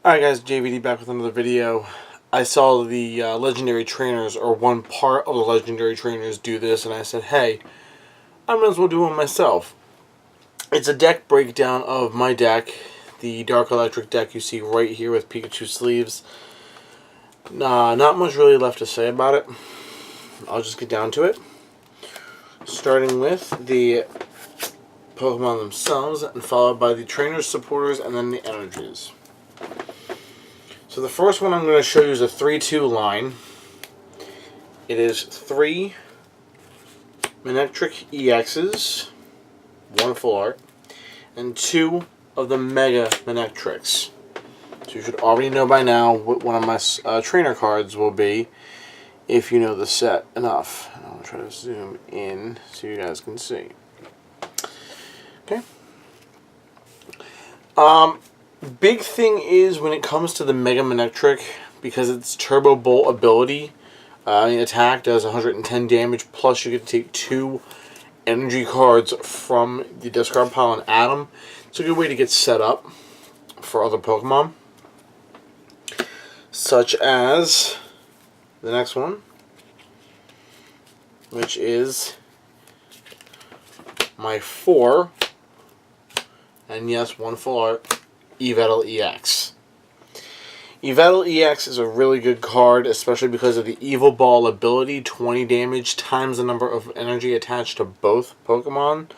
Alright guys, JVD back with another video. I saw the legendary trainers, or one part of the legendary trainers, do this, and I said, hey, I might as well do one myself. It's a deck breakdown of my deck, the Dark Electric deck you see right here with Pikachu sleeves. Not much really left to say about it. I'll just get down to it. Starting with the Pokemon themselves, and followed by the trainers, supporters, and then the energies. So the first one I'm going to show you is a 3-2 line. It is 3 Manectric EXs, 1 full art, and 2 of the Mega Manectrics. So you should already know by now what one of my trainer cards will be, if you know the set enough. And I'll try to zoom in so you guys can see. Okay. Big thing is when it comes to the Mega Manectric, because its Turbo Bolt ability, attack does 110 damage, plus you get to take 2 energy cards from the discard pile and add them. It's a good way to get set up for other Pokemon, such as the next one, which is my 4, and yes, 1 full art, Yveltal EX. Yveltal EX is a really good card, especially because of the Evil Ball ability, 20 damage times the number of energy attached to both Pokemon.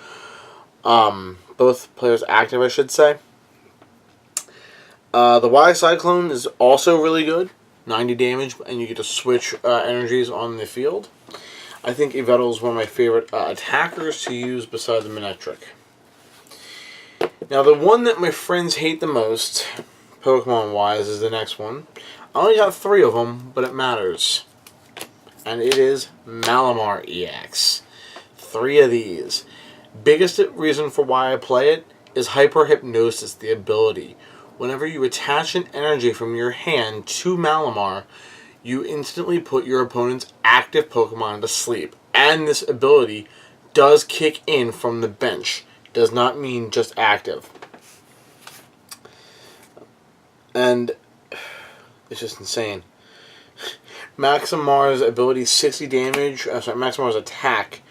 Both players active, I should say. The Y Cyclone is also really good, 90 damage, and you get to switch energies on the field. I think Yveltal is one of my favorite attackers to use besides the Manectric. Now, the one that my friends hate the most, Pokemon-wise, is the next one. I only got 3 of them, but it matters. And it is Malamar EX. 3 of these. Biggest reason for why I play it is Hyper Hypnosis, the ability. Whenever you attach an energy from your hand to Malamar, you instantly put your opponent's active Pokemon to sleep. And this ability does kick in from the bench. Does not mean just active. And it's just insane. Maximar's ability, 60 damage. Maximar's attack,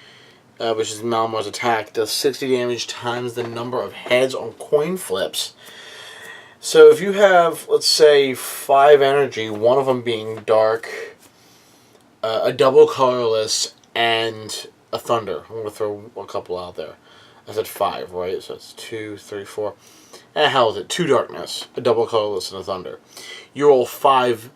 which is Malamar's attack, does 60 damage times the number of heads on coin flips. So if you have, let's say, 5 energy, one of them being dark, a double colorless, and a thunder. I'm going to throw a couple out there. I said 5, right? So it's 2, 3, 4. Hell is it? 2 darkness, a double colorless, and a thunder. You roll 5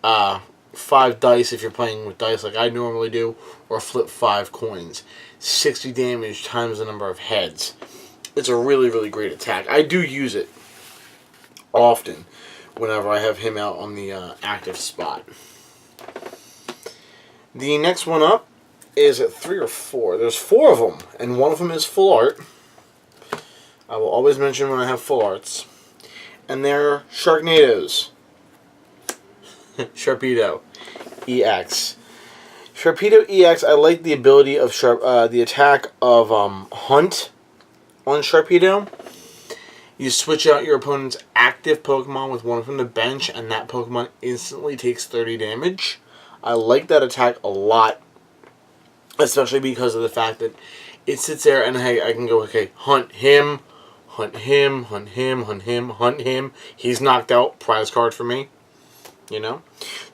dice if you're playing with dice like I normally do, or flip 5 coins. 60 damage times the number of heads. It's a really, really great attack. I do use it often whenever I have him out on the active spot. The next one up is at 3 or 4. There's 4 of them, and one of them is full art. I will always mention when I have full arts. And they're Sharknadoes. Sharpedo EX. Sharpedo EX, I like the ability of the attack of Hunt on Sharpedo. You switch out your opponent's active Pokemon with one from the bench, and that Pokemon instantly takes 30 damage. I like that attack a lot, especially because of the fact that it sits there and, hey, I can go, okay, hunt him, hunt him, hunt him, hunt him, hunt him. He's knocked out. Prize card for me. You know?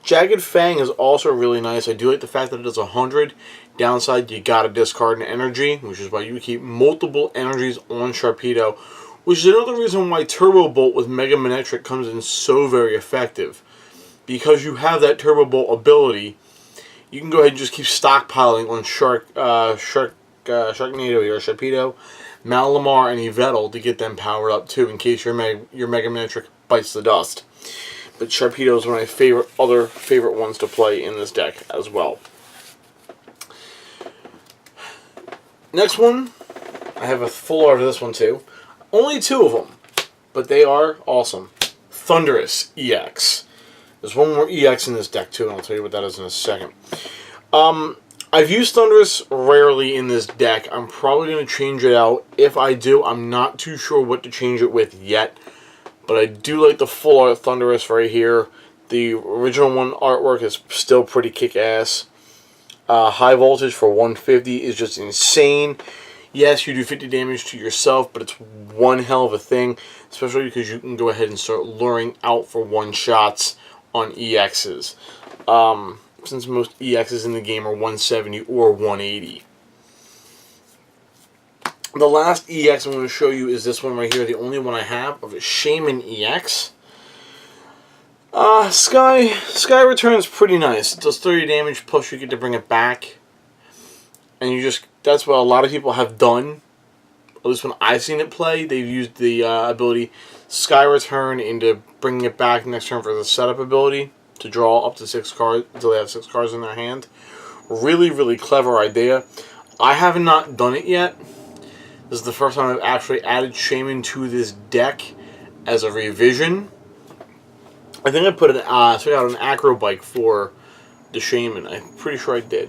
Jagged Fang is also really nice. I do like the fact that it does 100. Downside, you gotta discard an energy, which is why you keep multiple energies on Sharpedo, which is another reason why Turbo Bolt with Mega Manectric comes in so very effective. Because you have that Turbo Bolt ability, you can go ahead and just keep stockpiling on Sharknado here, Sharpedo, Malamar, and Yveltal to get them powered up too, in case your Mega Manectric bites the dust. But Sharpedo is one of my favorite ones to play in this deck as well. Next one, I have a full art of this one too. Only 2 of them, but they are awesome. Thunderous EX. There's one more EX in this deck too, and I'll tell you what that is in a second. I've used Thunderous rarely in this deck. I'm probably going to change it out. If I do, I'm not too sure what to change it with yet. But I do like the full art Thunderous right here. The original one artwork is still pretty kick-ass. High voltage for 150 is just insane. Yes, you do 50 damage to yourself, but it's one hell of a thing, especially because you can go ahead and start luring out for one-shots on EXs. Since most EXs in the game are 170 or 180. The last EX I'm going to show you is this one right here, the only one I have of a Shaman EX. Sky Return's pretty nice. It does 30 damage, plus you get to bring it back. And that's what a lot of people have done. At least when I've seen it play, they've used the ability Sky Return into bringing it back next turn for the setup ability to draw up to 6 cards until they have 6 cards in their hand. Really, really clever idea. I have not done it yet. This is the first time I've actually added Shaman to this deck as a revision. I think I put took out an Acro Bike for the Shaman. I'm pretty sure I did.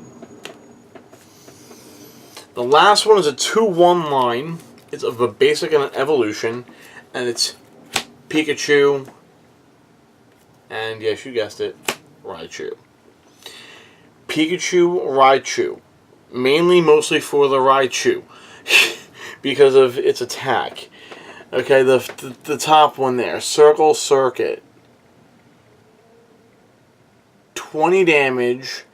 The last one is a 2-1 line. It's of a basic and an evolution. And it's Pikachu. And yes, you guessed it, Raichu. Pikachu, Raichu. Mostly for the Raichu. Because of its attack. Okay, the top one there. Circle Circuit. 20 damage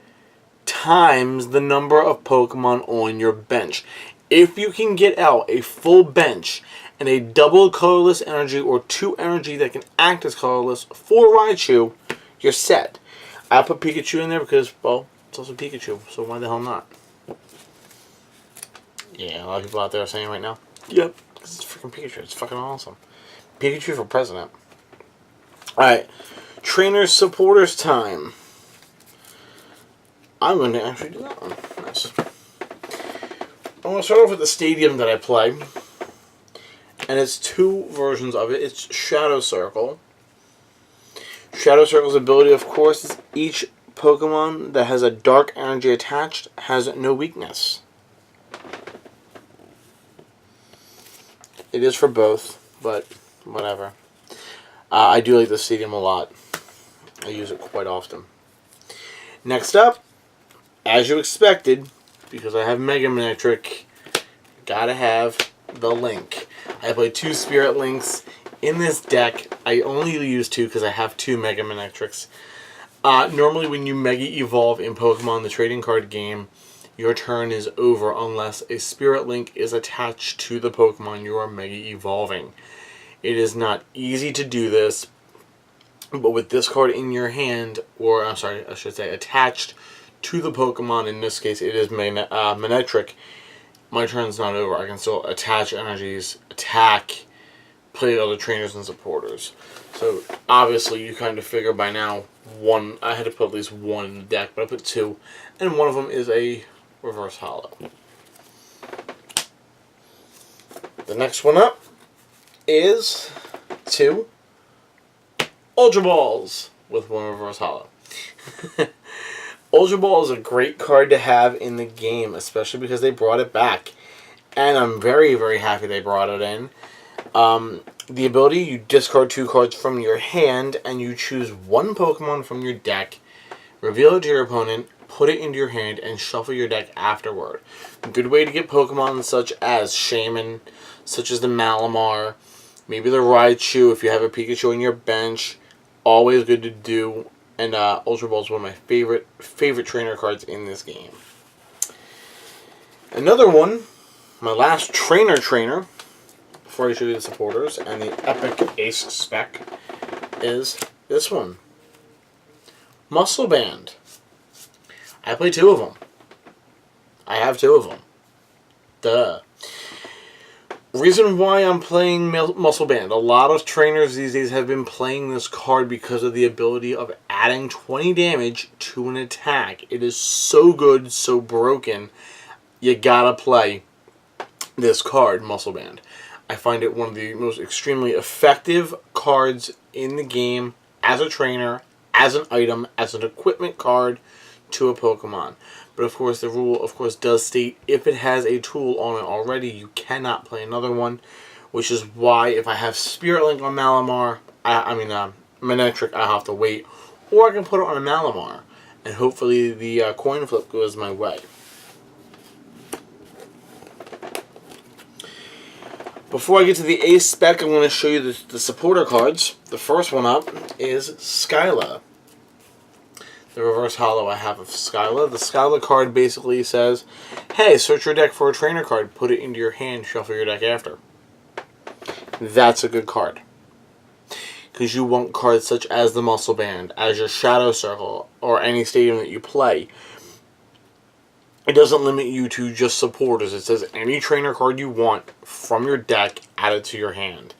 times the number of Pokemon on your bench. If you can get out a full bench and a double colorless energy or 2 energy that can act as colorless for Raichu, you're set. I put Pikachu in there because, well, it's also Pikachu, so why the hell not? Yeah, a lot of people out there are saying right now, yep, this is freaking Pikachu. It's fucking awesome. Pikachu for president. Alright, trainers, supporters time. I'm going to actually do that one. Nice. I'm going to start off with the stadium that I play. And it's 2 versions of it. It's Shadow Circle. Shadow Circle's ability, of course, is each Pokemon that has a dark energy attached has no weakness. It is for both, but whatever. I do like the stadium a lot. I use it quite often. Next up, as you expected, because I have Mega Manectric, gotta have the Link. I play 2 Spirit Links in this deck. I only use 2 because I have 2 Mega Manectrics. Normally when you Mega Evolve in Pokemon, the trading card game, your turn is over unless a Spirit Link is attached to the Pokemon you are Mega Evolving. It is not easy to do this, but with this card in your hand, or I'm sorry, I should say attached to the Pokemon, in this case it is Manectric, my turn's not over. I can still attach energies, attack, play other trainers and supporters. So obviously you kind of figure by now, I had to put at least 1 in the deck, but I put 2, and one of them is a reverse holo. The next one up is 2 Ultra Balls with 1 reverse holo. Ultra Ball is a great card to have in the game, especially because they brought it back. And I'm very, very happy they brought it in. The ability, you discard 2 cards from your hand, and you choose 1 Pokemon from your deck, reveal it to your opponent, put it into your hand, and shuffle your deck afterward. A good way to get Pokemon such as Shaman, such as the Malamar, maybe the Raichu if you have a Pikachu on your bench. Always good to do. And Ultra Ball is one of my favorite trainer cards in this game. Another one, my last trainer, before I show you the supporters, and the Epic Ace spec, is this one. Muscle Band. I play 2 of them. I have 2 of them. Duh. Reason why I'm playing Muscle Band. A lot of trainers these days have been playing this card because of the ability of adding 20 damage to an attack. It is so good, so broken. You gotta play this card, Muscle Band. I find it one of the most extremely effective cards in the game as a trainer, as an item, as an equipment card to a Pokemon. But of course, the rule, of course, does state if it has a tool on it already, you cannot play another one. which is why if I have Spirit Link on Malamar, Manectric, I have to wait, or I can put it on a Malamar, and hopefully the coin flip goes my way. Before I get to the Ace spec, I'm going to show you the supporter cards. The first one up is Scylla. The reverse holo I have of Scylla. The Scylla card basically says, hey, search your deck for a trainer card, put it into your hand, shuffle your deck after. That's a good card. Because you want cards such as the Muscle Band, as your Shadow Circle, or any stadium that you play. It doesn't limit you to just supporters. It says any trainer card you want from your deck, add it to your hand.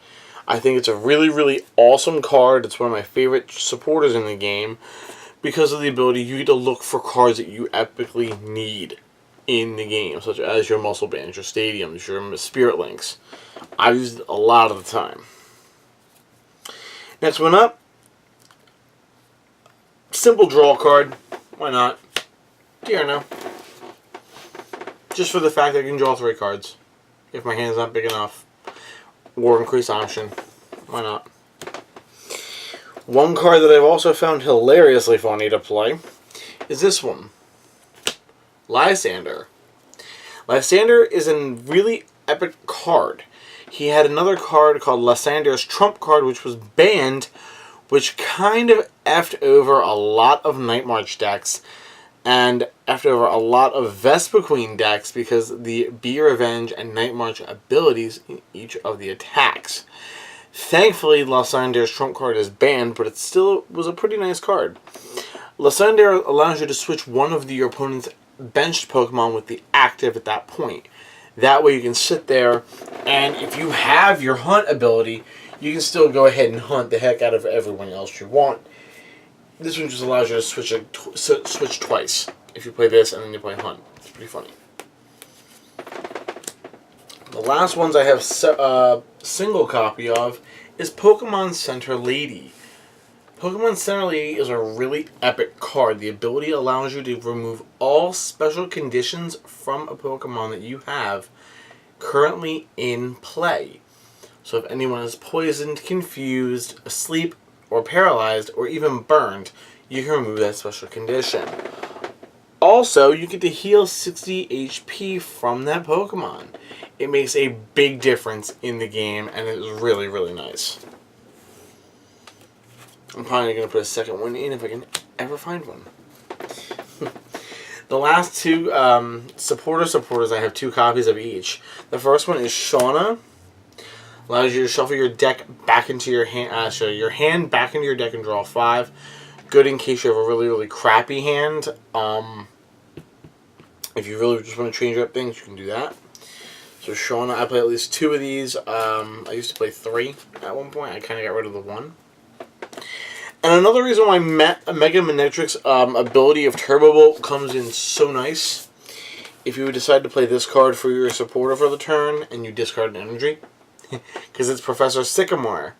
I think it's a really, really awesome card. It's one of my favorite supporters in the game because of the ability you get to look for cards that you epically need in the game, such as your Muscle Bands, your Stadiums, your Spirit Links. I've used it a lot of the time. Next one up, simple draw card. Why not? Dearno. Just for the fact that I can draw 3 cards. If my hand's not big enough. War Increase option. Why not? One card that I've also found hilariously funny to play is this one. Lysander. Lysander is a really epic card. He had another card called Lysander's Trump card, which was banned, which kind of effed over a lot of Night March decks, and effed over a lot of Vespa Queen decks because the Be Revenge and Night March abilities in each of the attacks. Thankfully, Lysander's Trump card is banned, but it still was a pretty nice card. Lysander allows you to switch one of your opponent's benched Pokemon with the active at that point. That way you can sit there, and if you have your hunt ability, you can still go ahead and hunt the heck out of everyone else you want. This one just allows you to switch twice. If you play this and then you play hunt. It's pretty funny. The last ones I have single copy of is Pokemon Center Lady. Pokemon Center Lady is a really epic card. The ability allows you to remove all special conditions from a Pokemon that you have currently in play. So if anyone is poisoned, confused, asleep, or paralyzed, or even burned, you can remove that special condition. Also, you get to heal 60 HP from that Pokemon. It makes a big difference in the game, and it is really, really nice. I'm probably going to put a second one in if I can ever find one. The last two supporters, I have 2 copies of each. The first one is Shauna. Allows you to shuffle your deck back into your hand, your hand back into your deck and draw 5. Good in case you have a really, really crappy hand. If you really just want to change up things, you can do that. So Shauna, I play at least 2 of these. I used to play 3 at one point. I kind of got rid of the 1. And another reason why Mega Manectric's ability of Turbo Bolt comes in so nice, if you decide to play this card for your supporter for the turn and you discard an energy, because it's Professor Sycamore.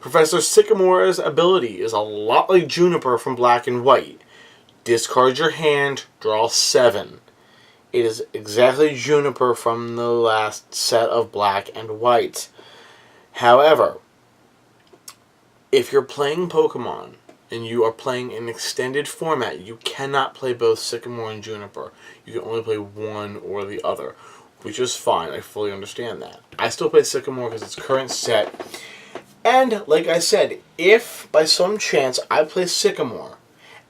Professor Sycamore's ability is a lot like Juniper from Black and White. Discard your hand, draw 7. It is exactly Juniper from the last set of Black and White. However, if you're playing Pokemon and you are playing an extended format, you cannot play both Sycamore and Juniper. You can only play one or the other, which is fine. I fully understand that. I still play Sycamore because it's current set. And, like I said, if by some chance I play Sycamore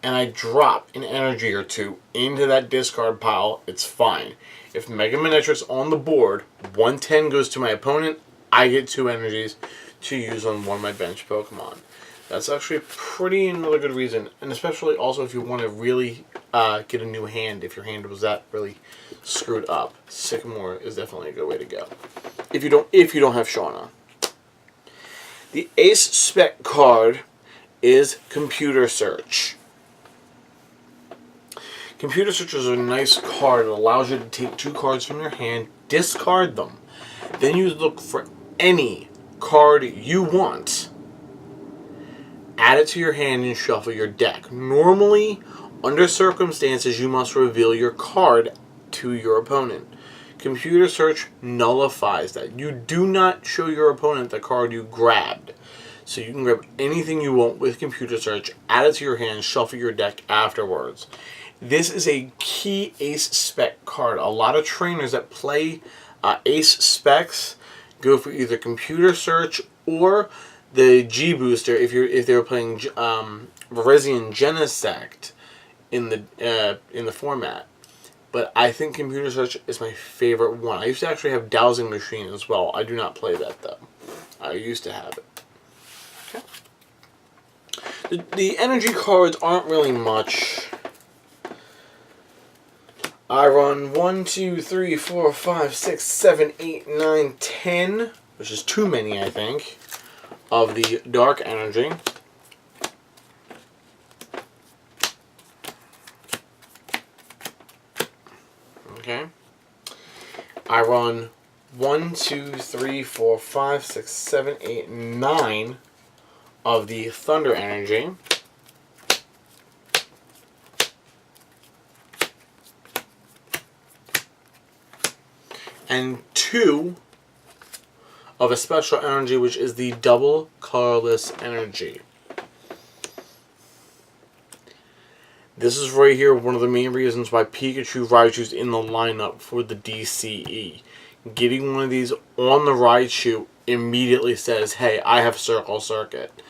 and I drop an energy or 2 into that discard pile, it's fine. If Mega Manectric's on the board, 110 goes to my opponent, I get 2 energies to use on one of my bench Pokemon. That's actually pretty another good reason, and especially also if you want to really get a new hand, if your hand was that really screwed up, Sycamore is definitely a good way to go. If you don't have Shauna. The Ace Spec card is Computer Search. Computer Search is a nice card. It allows you to take 2 cards from your hand, discard them, then you look for any card you want, add it to your hand, and shuffle your deck. Normally, under circumstances, you must reveal your card to your opponent. Computer search nullifies that. You do not show your opponent the card you grabbed. So you can grab anything you want with computer search, add it to your hand, shuffle your deck afterwards. This is a key ace spec card. A lot of trainers that play ace specs go for either computer search or the G booster if they were playing Virizion Genesect in the format. But I think computer search is my favorite one. I used to actually have Dowsing Machine as well. I do not play that though. I used to have it. Okay. The energy cards aren't really much. I run 1, 2, 3, 4, 5, 6, 7, 8, 9, 10, which is too many, I think, of the dark energy. Okay. I run 1, 2, 3, 4, 5, 6, 7, 8, 9 of the thunder energy. And 2 of a special energy, which is the double colorless energy. This is right here one of the main reasons why Pikachu Raichu's in the lineup for the DCE. Getting one of these on the Raichu immediately says, hey, I have Circle Circuit.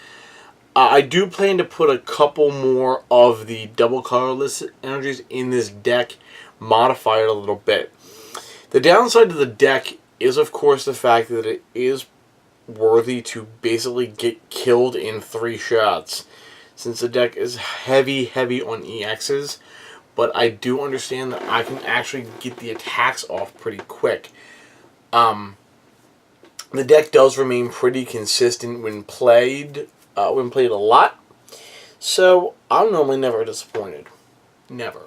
I do plan to put a couple more of the double colorless energies in this deck, modify it a little bit. The downside to the deck is, of course, the fact that it is worthy to basically get killed in 3 shots, since the deck is heavy on EXs, but I do understand that I can actually get the attacks off pretty quick. The deck does remain pretty consistent when played a lot, so I'm normally never disappointed. Never.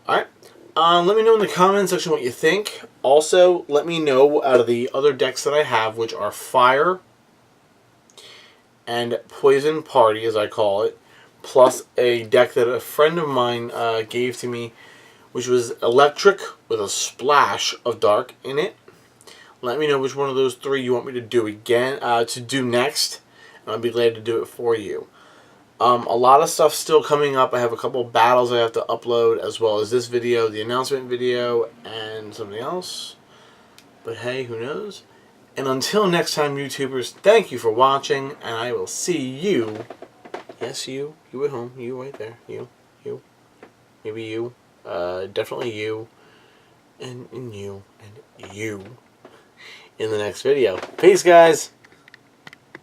Alright. Let me know in the comments section what you think. Also, let me know out of the other decks that I have, which are Fire and Poison Party, as I call it, plus a deck that a friend of mine gave to me, which was Electric with a splash of Dark in it. Let me know which one of those 3 you want me to do again, to do next, and I'll be glad to do it for you. A lot of stuff still coming up. I have a couple battles I have to upload, as well as this video, the announcement video, and something else. But hey, who knows? And until next time, YouTubers, thank you for watching, and I will see you. Yes, you at home, you right there, you, maybe you, definitely you, and you, and you, in the next video. Peace, guys!